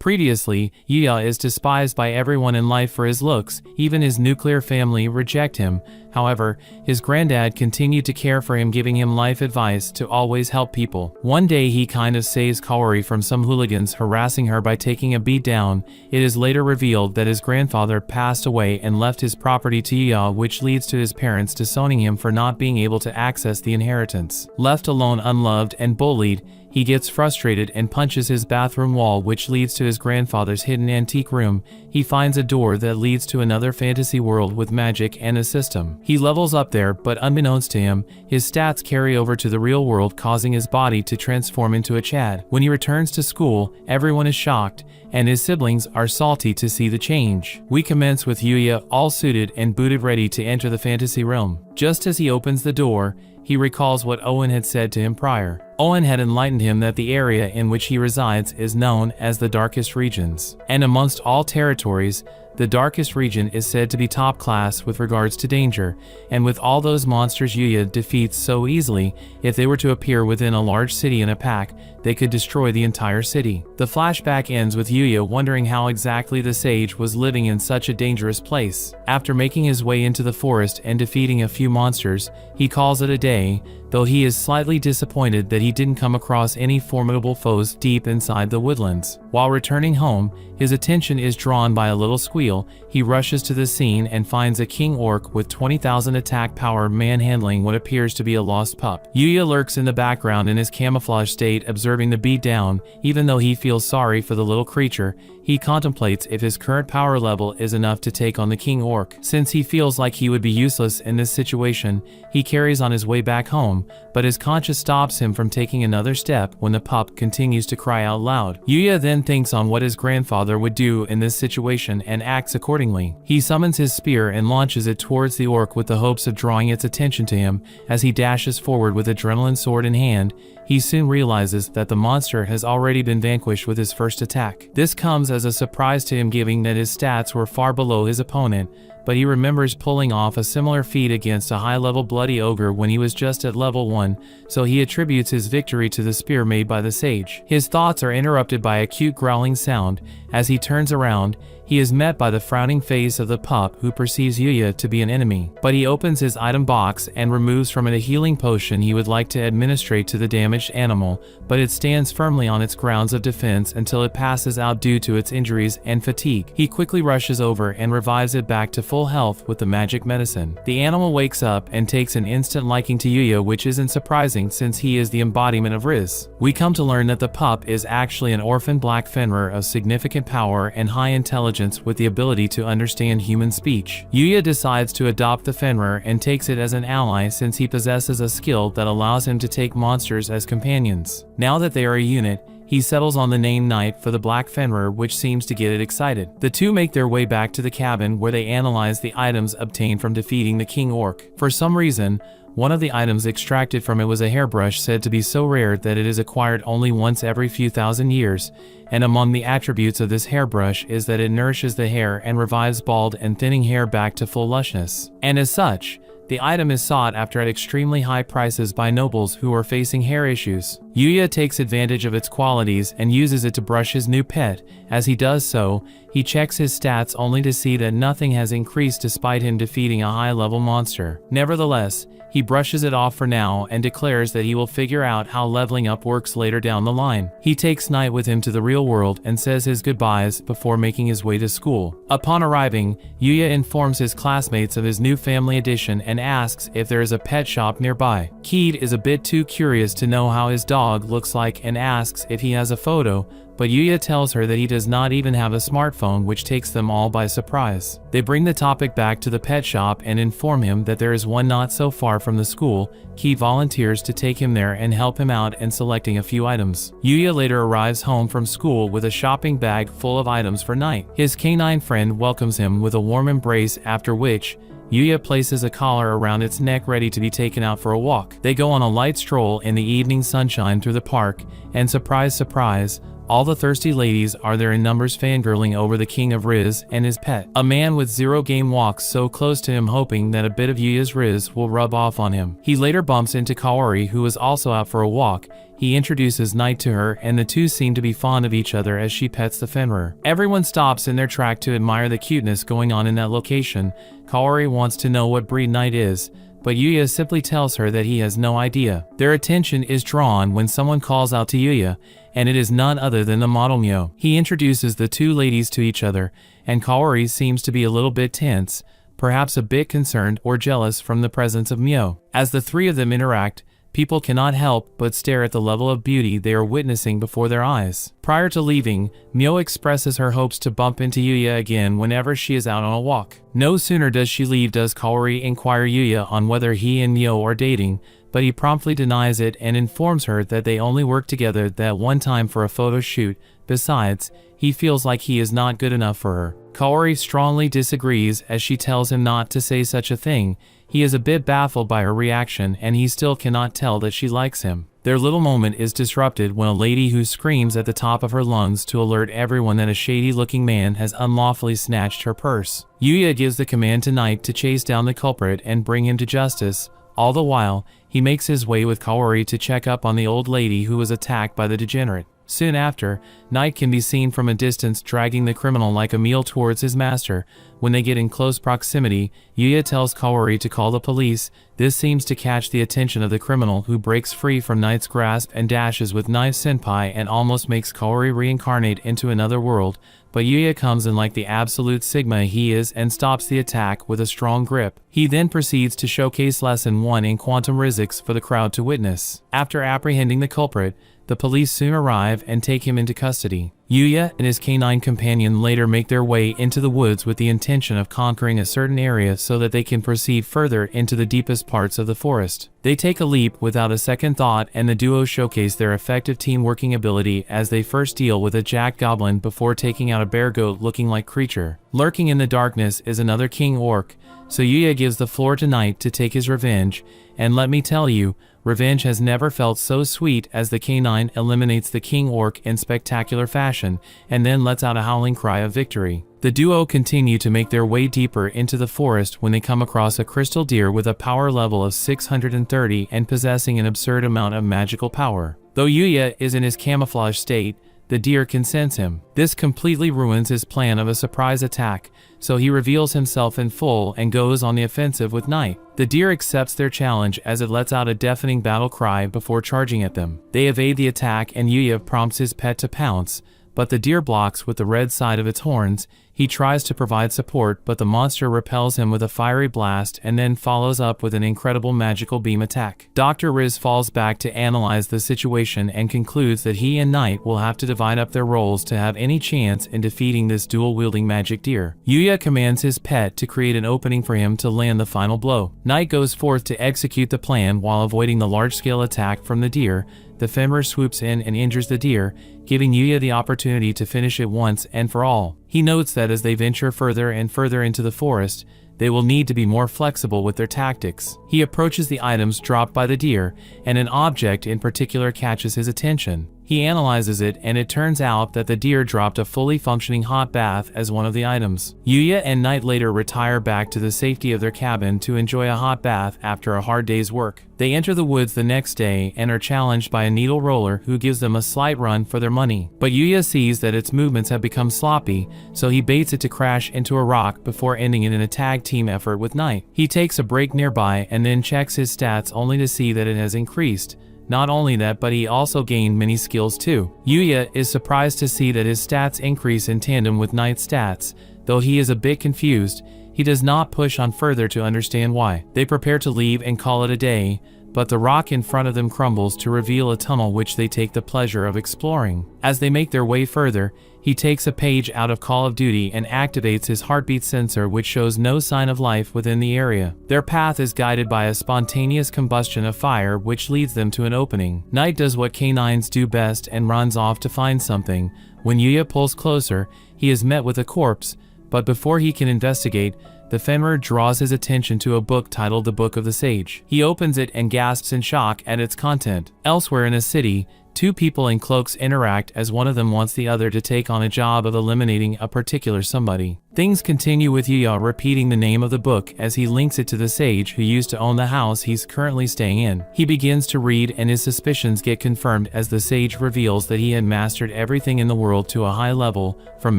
Previously, Yuya is despised by everyone in life for his looks, even his nuclear family reject him. However, his granddad continued to care for him, giving him life advice to always help people. One day he kind of saves Kaori from some hooligans harassing her by taking a beat down. It is later revealed that his grandfather passed away and left his property to Yuya, which leads to his parents disowning him for not being able to access the inheritance. Left alone, unloved and bullied, he gets frustrated and punches his bathroom wall, which leads to his grandfather's hidden antique room. He finds a door that leads to another fantasy world with magic and a system. He levels up there, but unbeknownst to him, his stats carry over to the real world, causing his body to transform into a Chad. When he returns to school, everyone is shocked, and his siblings are salty to see the change. We commence with Yuya all suited and booted, ready to enter the fantasy realm. Just as he opens the door, he recalls what Owen had said to him prior. Owen had enlightened him that the area in which he resides is known as the Darkest Regions, and amongst all territories, the Darkest Region is said to be top class with regards to danger, and with all those monsters Yuya defeats so easily, if they were to appear within a large city in a pack, they could destroy the entire city. The flashback ends with Yuya wondering how exactly the sage was living in such a dangerous place. After making his way into the forest and defeating a few monsters, he calls it a day, though he is slightly disappointed that he didn't come across any formidable foes deep inside the woodlands. While returning home, his attention is drawn by a little squeal. He rushes to the scene and finds a king orc with 20,000 attack power manhandling what appears to be a lost pup. Yuya lurks in the background in his camouflage state, observing the beatdown. Even though he feels sorry for the little creature, he contemplates if his current power level is enough to take on the king orc. Since he feels like he would be useless in this situation, he carries on his way back home, but his conscience stops him from taking another step when the pup continues to cry out loud. Yuya then thinks on what his grandfather would do in this situation and acts accordingly. He summons his spear and launches it towards the orc with the hopes of drawing its attention to him. As he dashes forward with adrenaline sword in hand, he soon realizes that the monster has already been vanquished with his first attack. This comes as a surprise to him, given that his stats were far below his opponent, but he remembers pulling off a similar feat against a high-level bloody ogre when he was just at level 1, so he attributes his victory to the spear made by the sage. His thoughts are interrupted by a cute growling sound. As he turns around, he is met by the frowning face of the pup, who perceives Yuya to be an enemy. But he opens his item box and removes from it a healing potion he would like to administrate to the damaged animal, but it stands firmly on its grounds of defense until it passes out due to its injuries and fatigue. He quickly rushes over and revives it back to full health with the magic medicine. The animal wakes up and takes an instant liking to Yuya, which isn't surprising since he is the embodiment of Riz. We come to learn that the pup is actually an orphan black Fenrir of significant power and high intelligence with the ability to understand human speech. Yuya decides to adopt the Fenrir and takes it as an ally since he possesses a skill that allows him to take monsters as companions. Now that they are a unit, he settles on the name Knight for the black Fenrir, which seems to get it excited. The two make their way back to the cabin where they analyze the items obtained from defeating the king orc. For some reason, one of the items extracted from it was a hairbrush said to be so rare that it is acquired only once every few thousand years, and among the attributes of this hairbrush is that it nourishes the hair and revives bald and thinning hair back to full lushness. And as such, the item is sought after at extremely high prices by nobles who are facing hair issues. Yuya takes advantage of its qualities and uses it to brush his new pet. As he does so, he checks his stats only to see that nothing has increased despite him defeating a high-level monster. Nevertheless, he brushes it off for now and declares that he will figure out how leveling up works later down the line. He takes Knight with him to the real world and says his goodbyes before making his way to school. Upon arriving, Yuya informs his classmates of his new family addition and asks if there is a pet shop nearby. Keed is a bit too curious to know how his dog looks like and asks if he has a photo, but Yuya tells her that he does not even have a smartphone, which takes them all by surprise. They bring the topic back to the pet shop and inform him that there is one not so far from the school. Keed volunteers to take him there and help him out in selecting a few items. Yuya later arrives home from school with a shopping bag full of items for Knight. His canine friend welcomes him with a warm embrace, after which Yuya places a collar around its neck ready to be taken out for a walk. They go on a light stroll in the evening sunshine through the park, and surprise, surprise, All the thirsty ladies are there in numbers fangirling over the king of Riz and his pet. A man with zero game walks so close to him hoping that a bit of Yuya's Riz will rub off on him. He later bumps into Kaori, who is also out for a walk. He introduces Knight to her, and the two seem to be fond of each other as she pets the Fenrir. Everyone stops in their track to admire the cuteness going on in that location. Kaori wants to know what breed Knight is, but Yuya simply tells her that he has no idea. Their attention is drawn when someone calls out to Yuya, and it is none other than the model Myo. He introduces the two ladies to each other, and Kaori seems to be a little bit tense, perhaps a bit concerned or jealous from the presence of Myo. As the three of them interact, people cannot help but stare at the level of beauty they are witnessing before their eyes. Prior to leaving, Myo expresses her hopes to bump into Yuya again whenever she is out on a walk. No sooner does she leave does Kaori inquire Yuya on whether he and Myo are dating, but he promptly denies it and informs her that they only worked together that one time for a photo shoot. Besides, he feels like he is not good enough for her. Kaori strongly disagrees as she tells him not to say such a thing. He is a bit baffled by her reaction, and he still cannot tell that she likes him. Their little moment is disrupted when a lady who screams at the top of her lungs to alert everyone that a shady-looking man has unlawfully snatched her purse. Yuya gives the command to Knight to chase down the culprit and bring him to justice. All the while, he makes his way with Kaori to check up on the old lady who was attacked by the degenerate. Soon after, Knight can be seen from a distance dragging the criminal like a mule towards his master. When they get in close proximity, Yuya tells Kaori to call the police. This seems to catch the attention of the criminal, who breaks free from Knight's grasp and dashes with Knife Senpai and almost makes Kaori reincarnate into another world. But Yuya comes in like the absolute Sigma he is and stops the attack with a strong grip. He then proceeds to showcase Lesson 1 in quantum physics for the crowd to witness. After apprehending the culprit, the police soon arrive and take him into custody. Yuya and his canine companion later make their way into the woods with the intention of conquering a certain area so that they can proceed further into the deepest parts of the forest. They take a leap without a second thought, and the duo showcase their effective team-working ability as they first deal with a jack goblin before taking out a bear goat-looking like creature. Lurking in the darkness is another king orc, so Yuya gives the floor to Knight to take his revenge, and let me tell you, revenge has never felt so sweet as the canine eliminates the king orc in spectacular fashion, and then lets out a howling cry of victory. The duo continue to make their way deeper into the forest when they come across a crystal deer with a power level of 630 and possessing an absurd amount of magical power. Though Yuya is in his camouflage state, the deer can sense him. This completely ruins his plan of a surprise attack, so he reveals himself in full and goes on the offensive with Knight. The deer accepts their challenge as it lets out a deafening battle cry before charging at them. They evade the attack and Yuya prompts his pet to pounce, but the deer blocks with the red side of its horns. He tries to provide support, but the monster repels him with a fiery blast and then follows up with an incredible magical beam attack. Dr. Riz falls back to analyze the situation and concludes that he and Knight will have to divide up their roles to have any chance in defeating this dual-wielding magic deer. Yuya commands his pet to create an opening for him to land the final blow. Knight goes forth to execute the plan while avoiding the large-scale attack from the deer. The Fenrir swoops in and injures the deer, giving Yuya the opportunity to finish it once and for all. He notes that as they venture further and further into the forest, they will need to be more flexible with their tactics. He approaches the items dropped by the deer, and an object in particular catches his attention. He analyzes it, and it turns out that the deer dropped a fully functioning hot bath as one of the items. Yuya and Knight later retire back to the safety of their cabin to enjoy a hot bath after a hard day's work. They enter the woods the next day and are challenged by a needle roller who gives them a slight run for their money. But Yuya sees that its movements have become sloppy, so he baits it to crash into a rock before ending it in a tag team effort with Knight. He takes a break nearby and then checks his stats only to see that it has increased. Not only that, but he also gained many skills too. Yuya is surprised to see that his stats increase in tandem with Knight's stats. Though he is a bit confused, he does not push on further to understand why. They prepare to leave and call it a day, but the rock in front of them crumbles to reveal a tunnel which they take the pleasure of exploring. As they make their way further, he takes a page out of Call of Duty and activates his heartbeat sensor, which shows no sign of life within the area. Their path is guided by a spontaneous combustion of fire which leads them to an opening. Knight does what canines do best and runs off to find something. When Yuya pulls closer, he is met with a corpse, but before he can investigate, the Fenrir draws his attention to a book titled The Book of the Sage. He opens it and gasps in shock at its content. Elsewhere in a city, two people in cloaks interact as one of them wants the other to take on a job of eliminating a particular somebody. Things continue with Yuya repeating the name of the book as he links it to the sage who used to own the house he's currently staying in. He begins to read and his suspicions get confirmed as the sage reveals that he had mastered everything in the world to a high level, from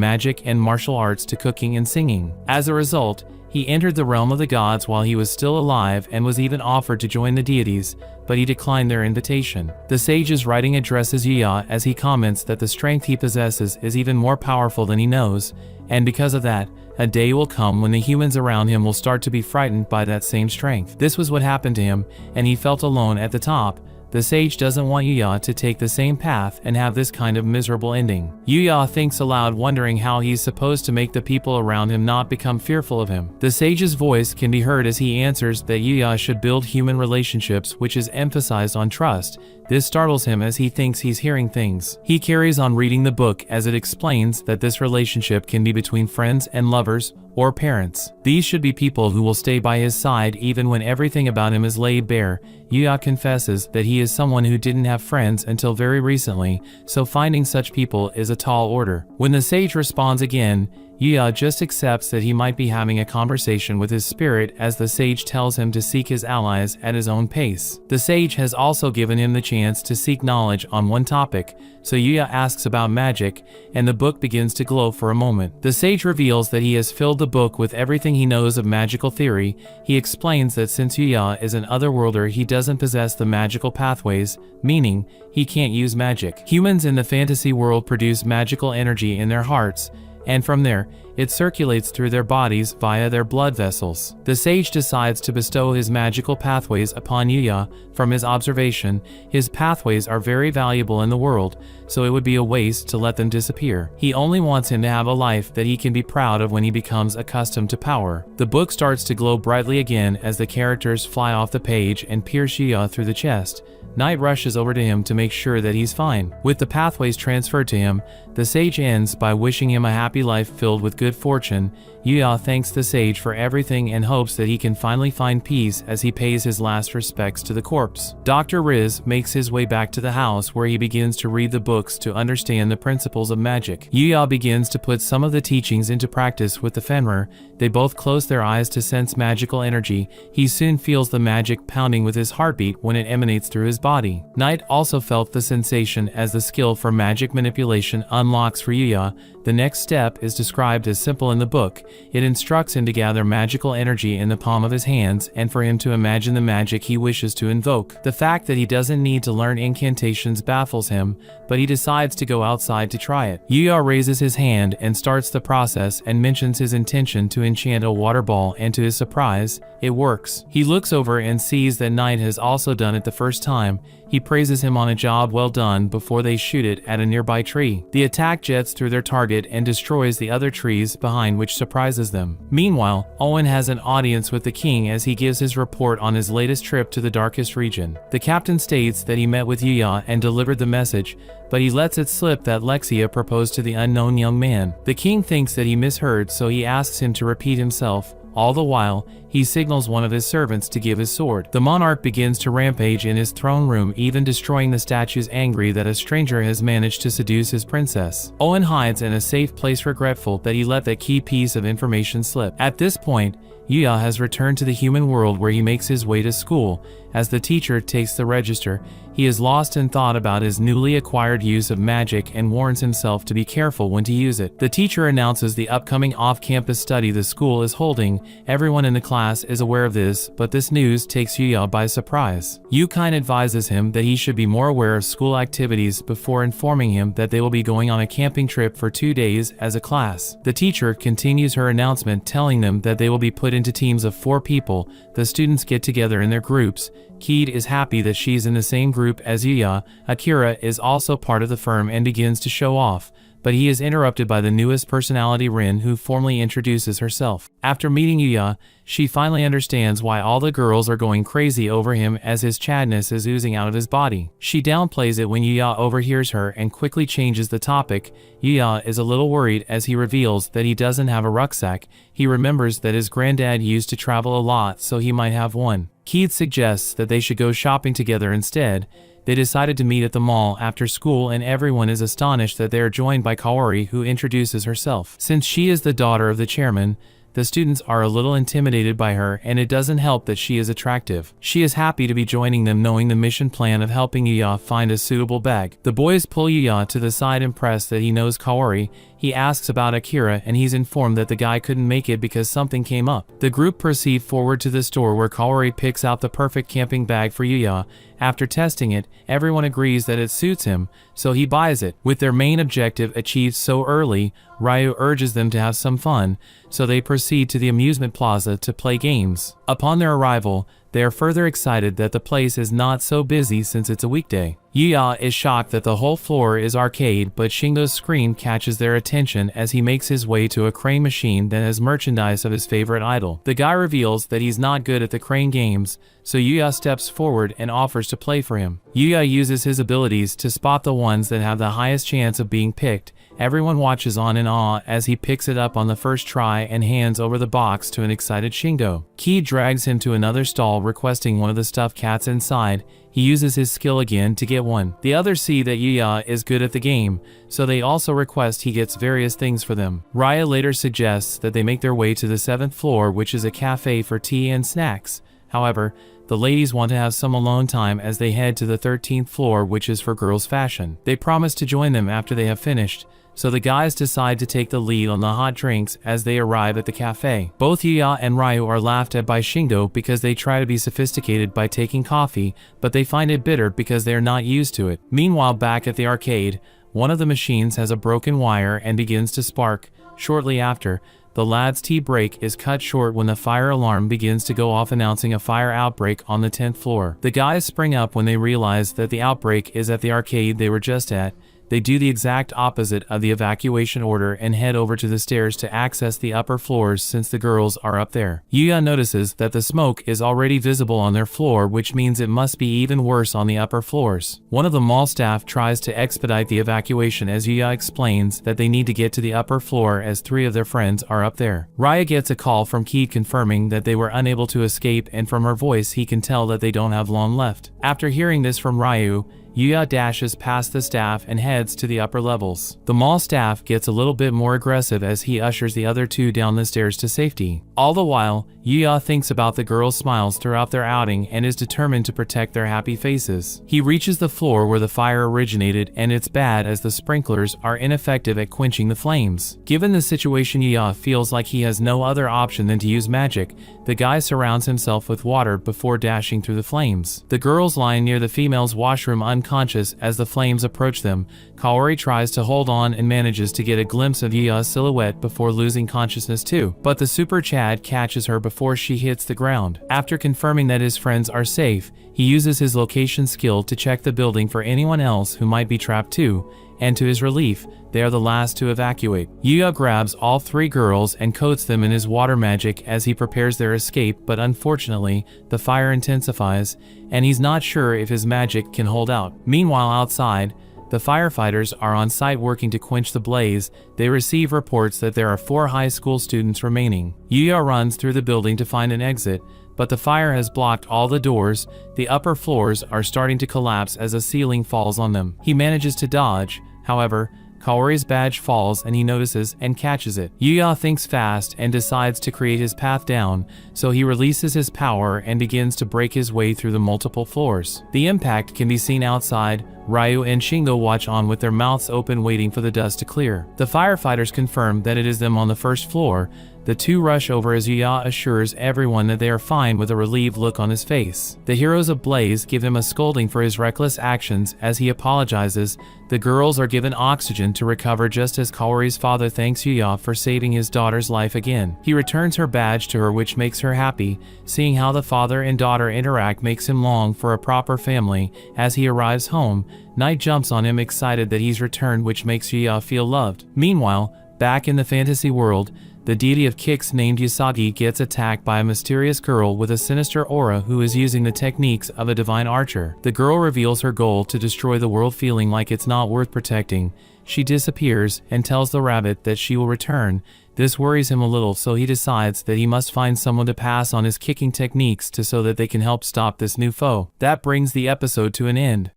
magic and martial arts to cooking and singing. As a result, he entered the realm of the gods while he was still alive and was even offered to join the deities, but he declined their invitation. The sage's writing addresses Yuya as he comments that the strength he possesses is even more powerful than he knows, and because of that, a day will come when the humans around him will start to be frightened by that same strength. This was what happened to him, and he felt alone at the top. The sage doesn't want Yuya to take the same path and have this kind of miserable ending. Yuya thinks aloud, wondering how he's supposed to make the people around him not become fearful of him. The sage's voice can be heard as he answers that Yuya should build human relationships, which is emphasized on trust. This startles him as he thinks he's hearing things. He carries on reading the book as it explains that this relationship can be between friends and lovers, or parents. These should be people who will stay by his side even when everything about him is laid bare. Yuya confesses that he is someone who didn't have friends until very recently, so finding such people is a tall order. When the sage responds again, Yuya just accepts that he might be having a conversation with his spirit as the sage tells him to seek his allies at his own pace. The sage has also given him the chance to seek knowledge on one topic, so Yuya asks about magic, and the book begins to glow for a moment. The sage reveals that he has filled the book with everything he knows of magical theory. He explains that since Yuya is an otherworlder, he doesn't possess the magical pathways, meaning he can't use magic. Humans in the fantasy world produce magical energy in their hearts, and from there, it circulates through their bodies via their blood vessels. The sage decides to bestow his magical pathways upon Yuya. From his observation, his pathways are very valuable in the world, so it would be a waste to let them disappear. He only wants him to have a life that he can be proud of when he becomes accustomed to power. The book starts to glow brightly again as the characters fly off the page and pierce Yuya through the chest. Night rushes over to him to make sure that he's fine. With the pathways transferred to him, the sage ends by wishing him a happy life filled with good fortune. Yuya thanks the sage for everything and hopes that he can finally find peace as he pays his last respects to the corpse. Dr. Riz makes his way back to the house where he begins to read the books to understand the principles of magic. Yuya begins to put some of the teachings into practice with the Fenrir. They both close their eyes to sense magical energy. He soon feels the magic pounding with his heartbeat when it emanates through his body. Night also felt the sensation as the skill for magic manipulation unlocks for Yuya. The next step is described as simple in the book. It instructs him to gather magical energy in the palm of his hands and for him to imagine the magic he wishes to invoke. The fact that he doesn't need to learn incantations baffles him, but he decides to go outside to try it. Yuya raises his hand and starts the process and mentions his intention to enchant a water ball, and to his surprise, it works. He looks over and sees that Night has also done it the first time. He praises him on a job well done before they shoot it at a nearby tree. The attack jets through their target and destroys the other trees behind, which surprises them. Meanwhile, Owen has an audience with the king as he gives his report on his latest trip to the darkest region. The captain states that he met with Yuya and delivered the message, but he lets it slip that Lexia proposed to the unknown young man. The king thinks that he misheard, so he asks him to repeat himself. All the while, he signals one of his servants to give his sword. The monarch begins to rampage in his throne room, even destroying the statues, angry that a stranger has managed to seduce his princess. Owen hides in a safe place, regretful that he let that key piece of information slip. At this point, Yuya has returned to the human world where he makes his way to school. As the teacher takes the register, he is lost in thought about his newly acquired use of magic and warns himself to be careful when to use it. The teacher announces the upcoming off-campus study the school is holding. Everyone in the class is aware of this, but this news takes Yuya by surprise. Yukine advises him that he should be more aware of school activities before informing him that they will be going on a camping trip for 2 days as a class. The teacher continues her announcement, telling them that they will be put into teams of 4 people. The students get together in their groups. Keed is happy that she's in the same group as Yuya. Akira is also part of the firm and begins to show off, but he is interrupted by the newest personality Rin, who formally introduces herself. After meeting Yuya, she finally understands why all the girls are going crazy over him, as his chadness is oozing out of his body. She downplays it when Yuya overhears her and quickly changes the topic. Yuya is a little worried as he reveals that he doesn't have a rucksack. He remembers that his granddad used to travel a lot, so he might have one. Keith suggests that they should go shopping together instead. They decided to meet at the mall after school, and everyone is astonished that they are joined by Kaori, who introduces herself. Since she is the daughter of the chairman, the students are a little intimidated by her, and it doesn't help that she is attractive. She is happy to be joining them, knowing the mission plan of helping Yuya find a suitable bag. The boys pull Yuya to the side, impressed that he knows Kaori. He asks about Akira, and he's informed that the guy couldn't make it because something came up. The group proceed forward to the store where Kaori picks out the perfect camping bag for Yuya. After testing it, everyone agrees that it suits him, so he buys it. With their main objective achieved so early, Ryu urges them to have some fun, so they proceed to the amusement plaza to play games. Upon their arrival, they are further excited that the place is not so busy since it's a weekday. Yuya is shocked that the whole floor is arcade, but Shingo's scream catches their attention as he makes his way to a crane machine that has merchandise of his favorite idol. The guy reveals that he's not good at the crane games, so Yuya steps forward and offers to play for him. Yuya uses his abilities to spot the ones that have the highest chance of being picked. Everyone watches on in awe as he picks it up on the first try and hands over the box to an excited Shingo. Ki drags him to another stall, requesting one of the stuffed cats inside. He uses his skill again to get one. The others see that Yuya is good at the game, so they also request he gets various things for them. Raya later suggests that they make their way to the 7th floor, which is a cafe for tea and snacks. However, the ladies want to have some alone time as they head to the 13th floor, which is for girls' fashion. They promise to join them after they have finished, so the guys decide to take the lead on the hot drinks as they arrive at the cafe. Both Yuya and Ryu are laughed at by Shingo because they try to be sophisticated by taking coffee, but they find it bitter because they are not used to it. Meanwhile, back at the arcade, one of the machines has a broken wire and begins to spark. Shortly after, the lads' tea break is cut short when the fire alarm begins to go off, announcing a fire outbreak on the 10th floor. The guys spring up when they realize that the outbreak is at the arcade they were just at. They do the exact opposite of the evacuation order and head over to the stairs to access the upper floors since the girls are up there. Yuya notices that the smoke is already visible on their floor, which means it must be even worse on the upper floors. One of the mall staff tries to expedite the evacuation as Yuya explains that they need to get to the upper floor as 3 of their friends are up there. Raya gets a call from Keith confirming that they were unable to escape, and from her voice he can tell that they don't have long left. After hearing this from Ryu, Yuya dashes past the staff and heads to the upper levels. The mall staff gets a little bit more aggressive as he ushers the other 2 down the stairs to safety. All the while, Yuya thinks about the girls' smiles throughout their outing and is determined to protect their happy faces. He reaches the floor where the fire originated, and it's bad as the sprinklers are ineffective at quenching the flames. Given the situation, Yuya feels like he has no other option than to use magic. The guy surrounds himself with water before dashing through the flames. The girls lying near the females' washroom unconscious as the flames approach them. Kaori tries to hold on and manages to get a glimpse of Yuya's silhouette before losing consciousness too, but the Super Chad catches her before she hits the ground. After confirming that his friends are safe, he uses his location skill to check the building for anyone else who might be trapped too, and to his relief, they are the last to evacuate. Yuya grabs all 3 girls and coats them in his water magic as he prepares their escape, but unfortunately, the fire intensifies, and he's not sure if his magic can hold out. Meanwhile, outside, the firefighters are on site working to quench the blaze. They receive reports that there are 4 high school students remaining. Yuya runs through the building to find an exit, but the fire has blocked all the doors. The upper floors are starting to collapse as a ceiling falls on them. He manages to dodge. However, Kaori's badge falls and he notices and catches it. Yuya thinks fast and decides to create his path down, so he releases his power and begins to break his way through the multiple floors. The impact can be seen outside. Ryu and Shingo watch on with their mouths open, waiting for the dust to clear. The firefighters confirm that it is them on the first floor. The two rush over as Yuya assures everyone that they are fine with a relieved look on his face. The heroes of Blaze give him a scolding for his reckless actions as he apologizes. The girls are given oxygen to recover just as Kaori's father thanks Yuya for saving his daughter's life again. He returns her badge to her, which makes her happy. Seeing how the father and daughter interact makes him long for a proper family. As he arrives home, Knight jumps on him excited that he's returned, which makes Yuya feel loved. Meanwhile, back in the fantasy world, the deity of kicks named Usagi gets attacked by a mysterious girl with a sinister aura who is using the techniques of a divine archer. The girl reveals her goal to destroy the world, feeling like it's not worth protecting. She disappears and tells the rabbit that she will return. This worries him a little, so he decides that he must find someone to pass on his kicking techniques to so that they can help stop this new foe. That brings the episode to an end.